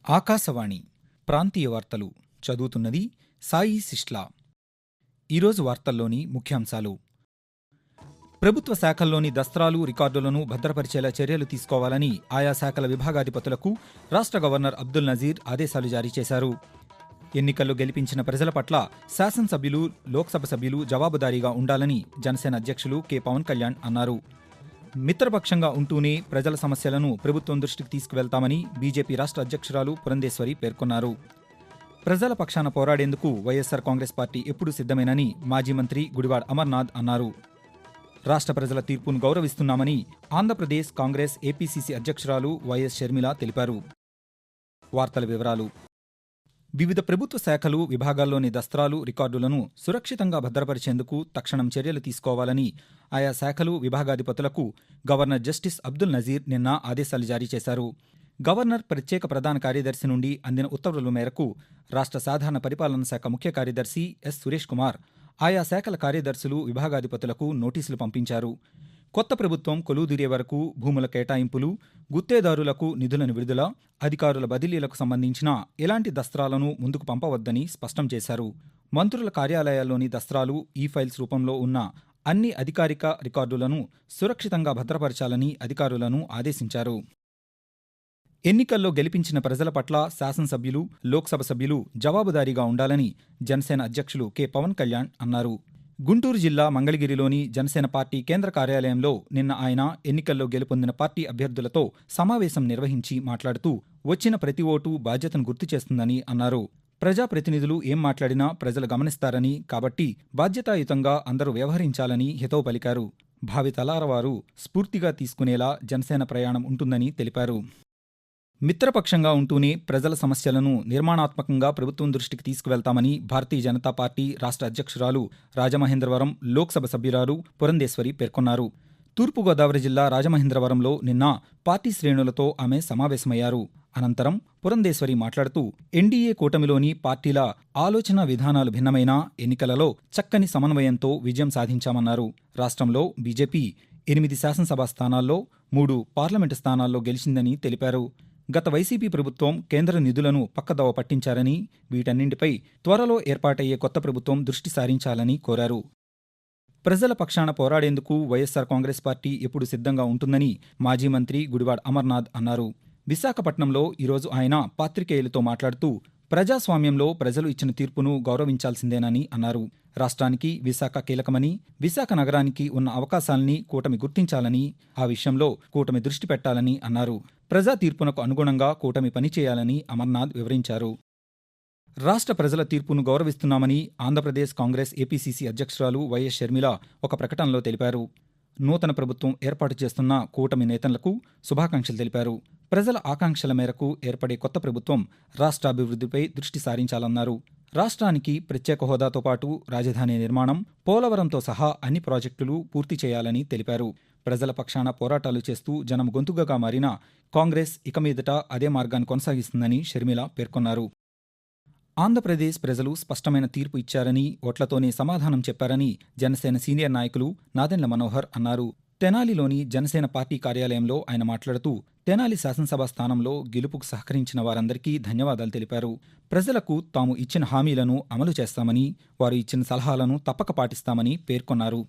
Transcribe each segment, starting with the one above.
ఆకాశవాణి ప్రాంతీయ వార్తలు చదువుతున్నది సాయి సిస్లా. ఈరోజు వార్తల్లోని ముఖ్యాంశాలు: ప్రభుత్వ శాఖల్లోని దస్త్రాలు, రికార్డులను భద్రపరిచేలా చర్యలు తీసుకోవాలని ఆయా శాఖల విభాగాధిపతులకు రాష్ట్ర గవర్నర్ అబ్దుల్ నజీర్ ఆదేశాలు జారీ చేశారు. ఎన్నికల్లో గెలిపించిన ప్రజల పట్ల శాసనసభ్యులు, లోక్సభ సభ్యులు జవాబుదారీగా ఉండాలని జనసేన అధ్యక్షులు కె. పవన్ కళ్యాణ్ అన్నారు. మిత్రపక్షంగా ఉంటూనే ప్రజల సమస్యలను ప్రభుత్వం దృష్టికి తీసుకువెళ్తామని బీజేపీ రాష్ట్ర అధ్యక్షురాలు పురంధేశ్వరి పేర్కొన్నారు. ప్రజల పక్షాన పోరాడేందుకు వైఎస్సార్ కాంగ్రెస్ పార్టీ ఎప్పుడూ సిద్ధమేనని మాజీ మంత్రి గుడివాడ అమర్నాథ్ అన్నారు. రాష్ట్ర ప్రజల తీర్పును గౌరవిస్తున్నామని ఆంధ్రప్రదేశ్ కాంగ్రెస్ ఏపీసీసీ అధ్యక్షురాలు వైఎస్ షర్మిల తెలిపారు. వార్తల వివరాలు: వివిధ ప్రభుత్వ శాఖలు, విభాగాల్లోని దస్త్రాలు, రికార్డులను సురక్షితంగా భద్రపరిచేందుకు తక్షణం చర్యలు తీసుకోవాలని ఆయా శాఖలు, విభాగాధిపతులకు గవర్నర్ జస్టిస్ అబ్దుల్ నజీర్ నిన్న ఆదేశాలు జారీ చేశారు. గవర్నర్ ప్రత్యేక ప్రధాన కార్యదర్శి నుండి అందిన ఉత్తర్వుల మేరకు రాష్ట్ర సాధారణ పరిపాలనా శాఖ ముఖ్య కార్యదర్శి ఎస్. సురేష్ కుమార్ ఆయా శాఖల కార్యదర్శులు, విభాగాధిపతులకు నోటీసులు పంపించారు. కొత్త ప్రభుత్వం కొలువుదీరే వరకు భూముల కేటాయింపులు, గుత్తేదారులకు నిధులను విడుదల, అధికారుల బదిలీలకు సంబంధించిన ఎలాంటి దస్త్రాలను ముందుకు పంపవద్దని స్పష్టం చేశారు. మంత్రుల కార్యాలయాల్లోని దస్త్రాలు, ఈ-ఫైల్స్ రూపంలో ఉన్న అన్ని అధికారిక రికార్డులను సురక్షితంగా భద్రపరచాలని అధికారులను ఆదేశించారు. ఎన్నికల్లో గెలిపించిన ప్రజల పట్ల శాసనసభ్యులు, లోక్సభ సభ్యులు జవాబుదారీగా ఉండాలని జనసేన అధ్యక్షులు కె. పవన్ కళ్యాణ్ అన్నారు. గుంటూరు జిల్లా మంగళగిరిలోని జనసేన పార్టీ కేంద్ర కార్యాలయంలో నిన్న ఆయన ఎన్నికల్లో గెలుపొందిన పార్టీ అభ్యర్థులతో సమావేశం నిర్వహించి మాట్లాడుతూ వచ్చిన ప్రతి ఓటు బాధ్యతను గుర్తు చేస్తుందని అన్నారు. ప్రజాప్రతినిధులు ఏం మాట్లాడినా ప్రజలు గమనిస్తారని, కాబట్టి బాధ్యతాయుతంగా అందరూ వ్యవహరించాలని హితవు పలికారు. భావితరాల వారు స్ఫూర్తిగా తీసుకునేలా జనసేన ప్రయాణం ఉంటుందని తెలిపారు. మిత్రపక్షంగా ఉంటూనే ప్రజల సమస్యలను నిర్మాణాత్మకంగా ప్రభుత్వం దృష్టికి తీసుకువెళ్తామని భారతీయ జనతా పార్టీ రాష్ట్ర అధ్యక్షురాలు, రాజమహేంద్రవరం లోక్సభ సభ్యురాలు పురంధేశ్వరి పేర్కొన్నారు. తూర్పుగోదావరి జిల్లా రాజమహేంద్రవరంలో నిన్న పార్టీ శ్రేణులతో ఆమె సమావేశమయ్యారు. అనంతరం పురంధేశ్వరి మాట్లాడుతూ ఎన్డీఏ కూటమిలోని పార్టీల ఆలోచన విధానాలు భిన్నమైన ఎన్నికలలో చక్కని సమన్వయంతో విజయం సాధించామన్నారు. రాష్ట్రంలో బీజేపీ 8 శాసనసభా స్థానాల్లో 3 పార్లమెంటు స్థానాల్లో గెలిచిందని తెలిపారు. గత వైసీపీ ప్రభుత్వం కేంద్ర నిధులను పక్కదోవ పట్టించారని, వీటన్నింటిపై త్వరలో ఏర్పాటయ్యే కొత్త ప్రభుత్వం దృష్టి సారించాలని కోరారు. ప్రజల పక్షాన పోరాడేందుకు వైఎస్సార్ కాంగ్రెస్ పార్టీ ఎప్పుడు సిద్ధంగా ఉంటుందని మాజీ మంత్రి గుడివాడ అమర్నాథ్ అన్నారు. విశాఖపట్నంలో ఈరోజు ఆయన పాత్రికేయులతో మాట్లాడుతూ ప్రజాస్వామ్యంలో ప్రజలు ఇచ్చిన తీర్పును గౌరవించాల్సిందేనని అన్నారు. రాష్ట్రానికి విశాఖ కీలకమని, విశాఖ నగరానికి ఉన్న అవకాశాలని కూటమి గుర్తించాలని, ఆ విషయంలో కూటమి దృష్టి పెట్టాలని అన్నారు. ప్రజా తీర్పునకు అనుగుణంగా కూటమి పనిచేయాలని అమర్నాథ్ వివరించారు. రాష్ట్ర ప్రజల తీర్పును గౌరవిస్తున్నామని ఆంధ్రప్రదేశ్ కాంగ్రెస్ ఏపీసీసీ అధ్యక్షురాలు వైఎస్ షర్మిల ఒక ప్రకటనలో తెలిపారు. నూతన ప్రభుత్వం ఏర్పాటు చేస్తున్న కూటమి నేతలకు శుభాకాంక్షలు తెలిపారు. ప్రజల ఆకాంక్షల మేరకు ఏర్పడే కొత్త ప్రభుత్వం రాష్ట్రాభివృద్ధిపై దృష్టి సారించాలన్నారు. రాష్ట్రానికి ప్రత్యేక హోదాతో పాటు రాజధాని నిర్మాణం, పోలవరంతో సహా అన్ని ప్రాజెక్టులు పూర్తి చేయాలని తెలిపారు. ప్రజల పక్షాన పోరాటాలు చేస్తూ జనం గొంతుకగా మారిన కాంగ్రెస్ ఇక మీదట అదే మార్గాన్ని కొనసాగిస్తుందని షర్మిల పేర్కొన్నారు. ఆంధ్రప్రదేశ్ ప్రజలు స్పష్టమైన తీర్పు ఇచ్చారని, ఓట్లతోనే సమాధానం చెప్పారని జనసేన సీనియర్ నాయకులు నాదెండ్ల మనోహర్ అన్నారు. తెనాలిలోని జనసేన పార్టీ కార్యాలయంలో ఆయన మాట్లాడుతూ తెనాలి శాసనసభ స్థానంలో గెలుపుకు సహకరించిన వారందరికీ ధన్యవాదాలు తెలిపారు. ప్రజలకు తాము ఇచ్చిన హామీలను అమలు చేస్తామని, వారు ఇచ్చిన సలహాలను తప్పక పాటిస్తామని పేర్కొన్నారు.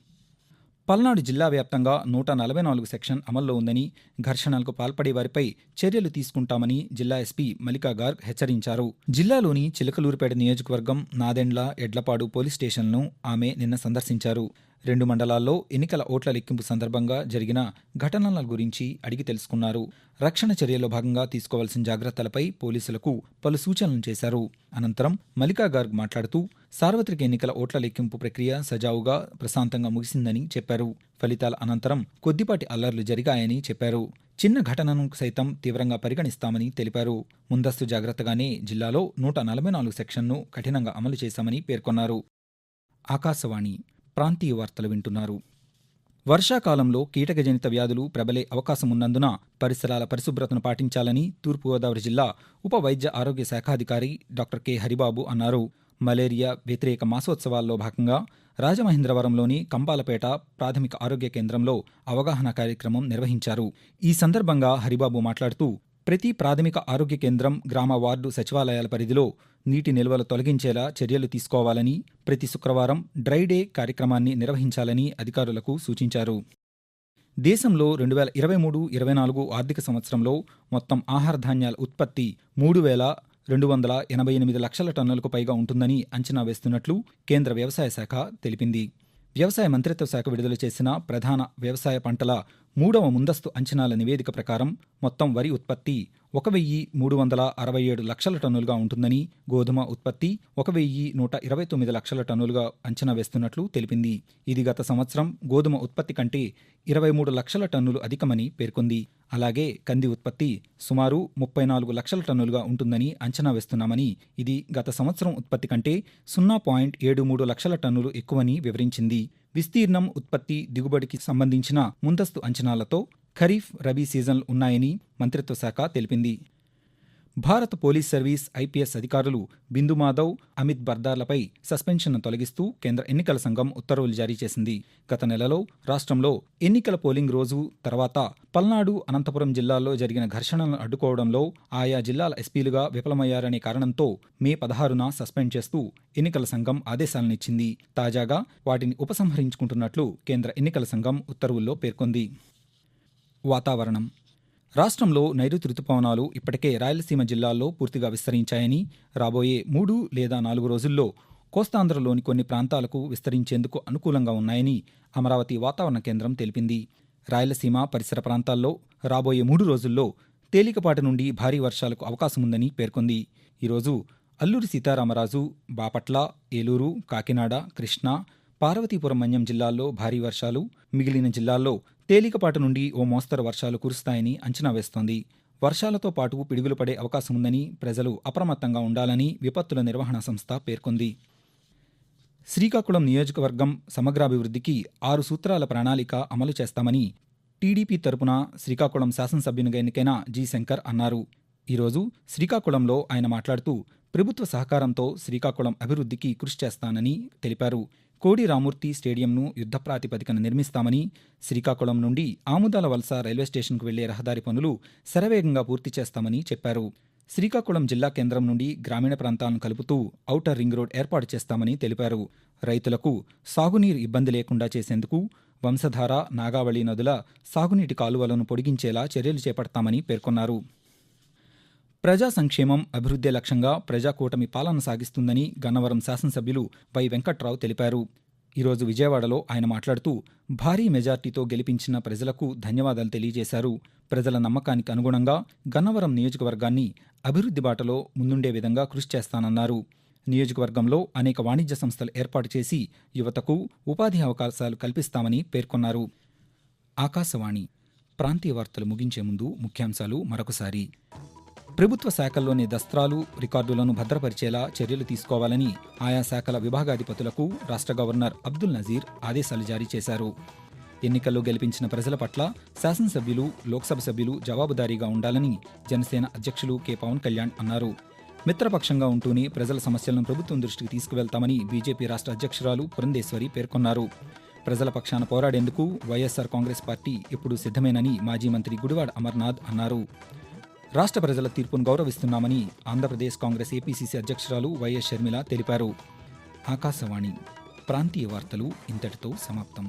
పల్నాడు జిల్లా వ్యాప్తంగా 144 సెక్షన్ అమల్లో ఉందని, ఘర్షణలకు పాల్పడే వారిపై చర్యలు తీసుకుంటామని జిల్లా ఎస్పీ మల్లికా గార్గ్ హెచ్చరించారు. జిల్లాలోని చిలకలూరుపేట నియోజకవర్గం, నాదెండ్ల, ఎడ్లపాడు పోలీస్ స్టేషన్లను ఆమె నిన్న సందర్శించారు. 2 మండలాల్లో ఎన్నికల ఓట్ల లెక్కింపు సందర్భంగా జరిగిన ఘటనల గురించి అడిగి తెలుసుకున్నారు. రక్షణ చర్యల్లో భాగంగా తీసుకోవాల్సిన జాగ్రత్తలపై పోలీసులకు పలు సూచనలు చేశారు. అనంతరం మల్లికా గార్గ్ మాట్లాడుతూ సార్వత్రిక ఎన్నికల ఓట్ల లెక్కింపు ప్రక్రియ సజావుగా, ప్రశాంతంగా ముగిసిందని చెప్పారు. ఫలితాల అనంతరం కొద్దిపాటి అల్లర్లు జరిగాయని చెప్పారు. చిన్న ఘటనను సైతం తీవ్రంగా పరిగణిస్తామని తెలిపారు. ముందస్తు జాగ్రత్తగానే జిల్లాలో 144 సెక్షన్ను కఠినంగా అమలు చేశామని పేర్కొన్నారు. ఆకాశవాణి ప్రాంతీయ వార్తలు వింటున్నారు. వర్షాకాలంలో కీటకజనిత వ్యాధులు ప్రబలే అవకాశమున్నందున పరిసరాల పరిశుభ్రతను పాటించాలని తూర్పుగోదావరి జిల్లా ఉప వైద్య ఆరోగ్య శాఖాధికారి డాక్టర్ కె. హరిబాబు అన్నారు. మలేరియా వ్యతిరేక మాసోత్సవాల్లో భాగంగా రాజమహేంద్రవరంలోని కంబాలపేట ప్రాథమిక ఆరోగ్య కేంద్రంలో అవగాహన కార్యక్రమం నిర్వహించారు. ఈ సందర్భంగా హరిబాబు మాట్లాడుతూ ప్రతి ప్రాథమిక ఆరోగ్య కేంద్రం, గ్రామ వార్డు సచివాలయాల పరిధిలో నీటి నిల్వలు తొలగించేలా చర్యలు తీసుకోవాలని, ప్రతి శుక్రవారం డ్రై డే కార్యక్రమాన్ని నిర్వహించాలని అధికారులకు సూచించారు. దేశంలో 2023-24 ఆర్థిక సంవత్సరంలో మొత్తం ఆహార ధాన్యాల ఉత్పత్తి 3,288 లక్షల టన్నులకు పైగా ఉంటుందని అంచనా వేస్తున్నట్లు కేంద్ర వ్యవసాయ శాఖ తెలిపింది. వ్యవసాయ మంత్రిత్వ శాఖ విడుదల చేసిన ప్రధాన వ్యవసాయ పంటల 3వ ముందస్తు అంచనాల నివేదిక ప్రకారం మొత్తం వరి ఉత్పత్తి 1,367 లక్షల టన్నులుగా ఉంటుందని, గోధుమ ఉత్పత్తి 1,129 లక్షల టన్నులుగా అంచనా వేస్తున్నట్లు తెలిపింది. ఇది గత సంవత్సరం గోధుమ ఉత్పత్తి కంటే 23 లక్షల టన్నులు అధికమని పేర్కొంది. అలాగే కంది ఉత్పత్తి సుమారు 34 లక్షల టన్నులుగా ఉంటుందని అంచనా వేస్తున్నామని, ఇది గత సంవత్సరం ఉత్పత్తి కంటే 0.73 లక్షల టన్నులు ఎక్కువని వివరించింది. విస్తీర్ణం, ఉత్పత్తి, దిగుబడికి సంబంధించిన ముందస్తు అంచనాలతో ఖరీఫ్, రబీ సీజన్లు ఉన్నాయని మంత్రిత్వ శాఖ తెలిపింది. భారత పోలీస్ సర్వీస్ ఐపీఎస్ అధికారులు బిందు మాధవ్, అమిత్ బర్దార్లపై సస్పెన్షన్ను తొలగిస్తూ కేంద్ర ఎన్నికల సంఘం ఉత్తర్వులు జారీ చేసింది. గత నెలలో రాష్ట్రంలో ఎన్నికల పోలింగ్ రోజు తర్వాత పల్నాడు, అనంతపురం జిల్లాల్లో జరిగిన ఘర్షణలను అడ్డుకోవడంలో ఆయా జిల్లాల ఎస్పీలుగా విఫలమయ్యారనే కారణంతో మే 16న సస్పెండ్ చేస్తూ ఎన్నికల సంఘం ఆదేశాలనిచ్చింది. తాజాగా వాటిని ఉపసంహరించుకుంటున్నట్లు కేంద్ర ఎన్నికల సంఘం ఉత్తర్వుల్లో పేర్కొంది. వాతావరణం. రాష్ట్రంలో నైరుతి రుతుపవనాలు ఇప్పటికే రాయలసీమ జిల్లాల్లో పూర్తిగా విస్తరించాయని, రాబోయే 3 లేదా 4 రోజుల్లో కోస్తాంధ్రలోని కొన్ని ప్రాంతాలకు విస్తరించేందుకు అనుకూలంగా ఉన్నాయని అమరావతి వాతావరణ కేంద్రం తెలిపింది. రాయలసీమ పరిసర ప్రాంతాల్లో రాబోయే 3 రోజుల్లో తేలికపాటి నుండి భారీ వర్షాలకు అవకాశముందని పేర్కొంది. ఈరోజు అల్లూరి సీతారామరాజు, బాపట్ల, ఏలూరు, కాకినాడ, కృష్ణా, పార్వతీపురం మన్యం జిల్లాల్లో భారీ వర్షాలు, మిగిలిన జిల్లాల్లో తేలికపాటి నుండి ఓ మోస్తరు వర్షాలు కురుస్తాయని అంచనా వేస్తోంది. వర్షాలతో పాటు పిడుగులు పడే అవకాశముందని, ప్రజలు అప్రమత్తంగా ఉండాలని విపత్తుల నిర్వహణ సంస్థ పేర్కొంది. శ్రీకాకుళం నియోజకవర్గం సమగ్రాభివృద్ధికి 6 సూత్రాల ప్రణాళిక అమలు చేస్తామని టీడీపీ తరపున శ్రీకాకుళం శాసనసభ్యునిగా ఎన్నికైన జి. శంకర్ అన్నారు. ఈరోజు శ్రీకాకుళంలో ఆయన మాట్లాడుతూ ప్రభుత్వ సహకారంతో శ్రీకాకుళం అభివృద్ధికి కృషి చేస్తానని తెలిపారు. కోడి రామూర్తి స్టేడియంను యుద్ధ ప్రాతిపదికన నిర్మిస్తామని, శ్రీకాకుళం నుండి ఆముదాల వలస రైల్వే స్టేషన్కు వెళ్లే రహదారి పనులు శరవేగంగా పూర్తి చేస్తామని చెప్పారు. శ్రీకాకుళం జిల్లా కేంద్రం నుండి గ్రామీణ ప్రాంతాలను కలుపుతూ ఔటర్ రింగ్ రోడ్ ఏర్పాటు చేస్తామని తెలిపారు. రైతులకు సాగునీరు ఇబ్బంది లేకుండా చేసేందుకు వంశధార, నాగావళి నదుల సాగునీటి కాలువలను పొడిగించేలా చర్యలు చేపడతామని పేర్కొన్నారు. ప్రజా సంక్షేమం, అభివృద్ధి లక్ష్యంగా ప్రజాకూటమి పాలన సాగిస్తుందని గన్నవరం శాసనసభ్యులు వై. వెంకట్రావు తెలిపారు. ఈరోజు విజయవాడలో ఆయన మాట్లాడుతూ భారీ మెజార్టీతో గెలిపించిన ప్రజలకు ధన్యవాదాలు తెలియజేశారు. ప్రజల నమ్మకానికి అనుగుణంగా గన్నవరం నియోజకవర్గాన్ని అభివృద్ధి బాటలో ముందుండే విధంగా కృషి చేస్తానన్నారు. నియోజకవర్గంలో అనేక వాణిజ్య సంస్థలు ఏర్పాటు చేసి యువతకు ఉపాధి అవకాశాలు కల్పిస్తామని పేర్కొన్నారు. ఆకాశవాణి ప్రాంతీయ వార్తలు ముగించే ముందు ముఖ్యాంశాలు మరొకసారి. ప్రభుత్వ శాఖల్లోని దస్త్రాలు, రికార్డులను భద్రపరిచేలా చర్యలు తీసుకోవాలని ఆయా శాఖల విభాగాధిపతులకు రాష్ట్ర గవర్నర్ అబ్దుల్ నజీర్ ఆదేశాలు జారీ చేశారు. ఎన్నికల్లో గెలిపించిన ప్రజల పట్ల శాసనసభ్యులు, లోక్సభ సభ్యులు జవాబుదారీగా ఉండాలని జనసేన అధ్యక్షులు కె. పవన్ కళ్యాణ్ అన్నారు. మిత్రపక్షంగా ఉంటూనే ప్రజల సమస్యలను ప్రభుత్వం దృష్టికి తీసుకువెళ్తామని బీజేపీ రాష్ట్ర అధ్యక్షురాలు పురంధేశ్వరి పేర్కొన్నారు. ప్రజల పక్షాన పోరాడేందుకు వైఎస్సార్ కాంగ్రెస్ పార్టీ ఎప్పుడూ సిద్ధమేనని మాజీ మంత్రి గుడివాడ అమర్నాథ్ అన్నారు. రాష్ట్ర ప్రజల తీర్పును గౌరవిస్తున్నామని ఆంధ్రప్రదేశ్ కాంగ్రెస్ ఏపీసీసీ అధ్యక్షురాలు వైఎస్ షర్మిల తెలిపారు. ఆకాశవాణి ప్రాంతీయ వార్తలు ఇంతటితో సమాప్తం.